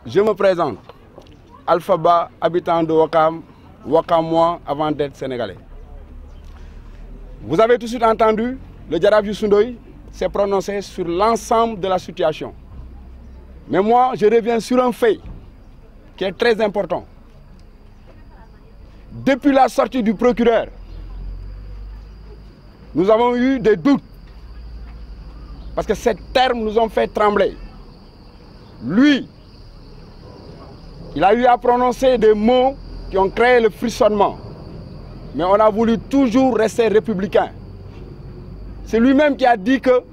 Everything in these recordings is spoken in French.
Je me présente, Alpha Ba, habitant de Ouakam, Ouakamois avant d'être sénégalais. Vous avez tout de suite entendu, le Jaraaf Youssou Ndoye s'est prononcé sur l'ensemble de la situation. Mais moi, je reviens sur un fait qui est très important. Depuis la sortie du procureur, nous avons eu des doutes. Parce que ces termes nous ont fait trembler. Lui, il a eu à prononcer des mots qui ont créé le frissonnement. Mais on a voulu toujours rester républicain. C'est lui-même qui a dit que,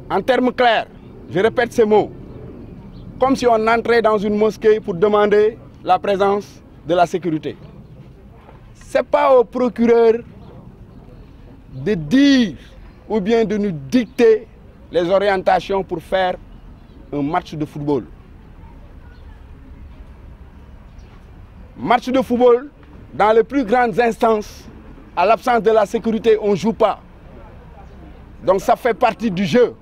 en termes clairs, je répète ces mots, comme si on entrait dans une mosquée pour demander la présence de la sécurité. Ce n'est pas au procureur de dire ou bien de nous dicter les orientations pour faire un match de football. Match de football, dans les plus grandes instances, à l'absence de la sécurité, on ne joue pas. Donc ça fait partie du jeu.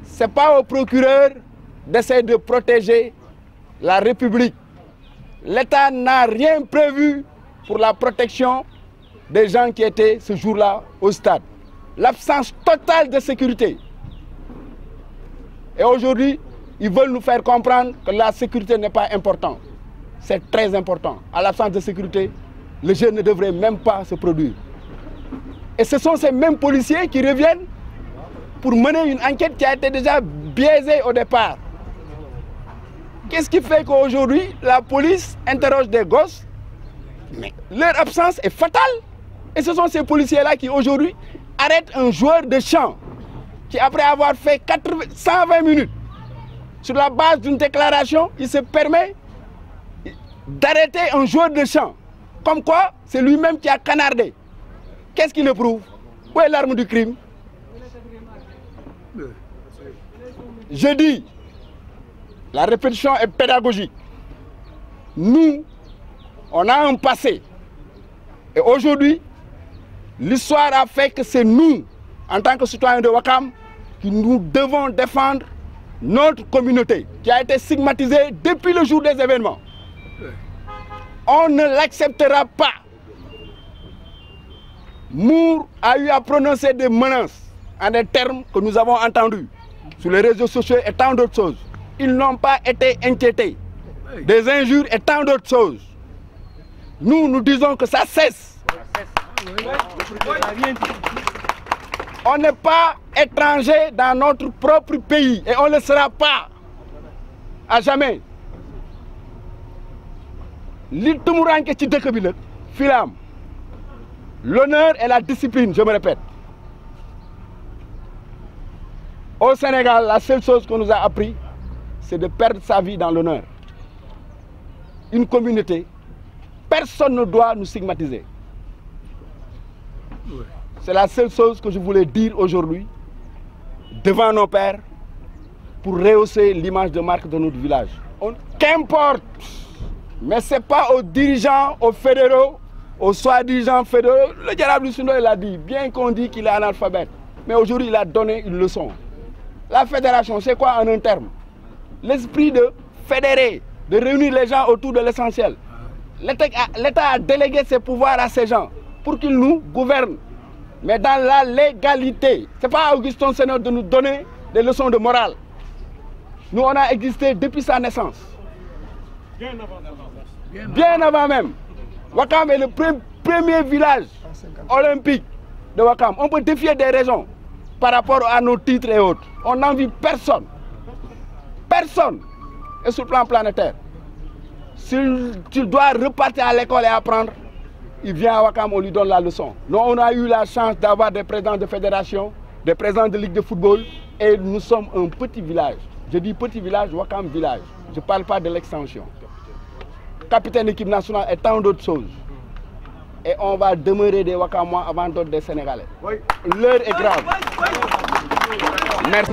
Ce n'est pas au procureur d'essayer de protéger la République. L'État n'a rien prévu pour la protection des gens qui étaient ce jour-là au stade. L'absence totale de sécurité. Et aujourd'hui, ils veulent nous faire comprendre que la sécurité n'est pas importante. C'est très important. À l'absence de sécurité, le jeu ne devrait même pas se produire. Et ce sont ces mêmes policiers qui reviennent pour mener une enquête qui a été déjà biaisée au départ. Qu'est-ce qui fait qu'aujourd'hui, la police interroge des gosses, mais leur absence est fatale. Et ce sont ces policiers-là qui aujourd'hui arrêtent un joueur de champ qui, après avoir fait 120 minutes, sur la base d'une déclaration, il se permet d'arrêter un joueur de champ. Comme quoi, c'est lui-même qui a canardé. Qu'est-ce qui le prouve? Où est l'arme du crime? Je dis, la répétition est pédagogique. Nous, on a un passé. Et aujourd'hui, l'histoire a fait que c'est nous, en tant que citoyens de Ouakam, que nous devons défendre notre communauté, qui a été stigmatisée depuis le jour des événements. On ne l'acceptera pas. Mour a eu à prononcer des menaces en des termes que nous avons entendus sur les réseaux sociaux et tant d'autres choses. Ils n'ont pas été inquiétés. Des injures et tant d'autres choses. Nous, nous disons que ça cesse. On n'est pas étranger dans notre propre pays et on ne le sera pas à jamais. L'honneur et la discipline, je me répète. Au Sénégal, la seule chose qu'on nous a appris, c'est de perdre sa vie dans l'honneur. Une communauté, personne ne doit nous stigmatiser. C'est la seule chose que je voulais dire aujourd'hui devant nos pères pour rehausser l'image de marque de notre village. Qu'importe, mais ce n'est pas aux dirigeants, aux fédéraux, aux soi-disant fédéraux. Le Jaraaf Youssou Ndoye l'a dit, bien qu'on dit qu'il est analphabète. Mais aujourd'hui, il a donné une leçon. La fédération, c'est quoi en un terme? L'esprit de fédérer, de réunir les gens autour de l'essentiel. L'État a délégué ses pouvoirs à ces gens pour qu'ils nous gouvernent, mais dans la légalité. Ce n'est pas à Augustin Senghor de nous donner des leçons de morale. Nous, on a existé depuis sa naissance. Bien avant même. Ouakam est le premier village olympique de Ouakam. On peut défier des raisons par rapport à nos titres et autres. On n'envie personne. Personne. Et sur le plan planétaire. S'il doit repartir à l'école et apprendre, il vient à Ouakam, on lui donne la leçon. Nous, on a eu la chance d'avoir des présidents de fédération, des présidents de ligue de football, et nous sommes un petit village. Je dis petit village, Ouakam village. Je ne parle pas de l'extension. Capitaine d'équipe nationale et tant d'autres choses. Et on va demeurer des Ouakamois avant d'autres des Sénégalais. L'heure est grave. Merci.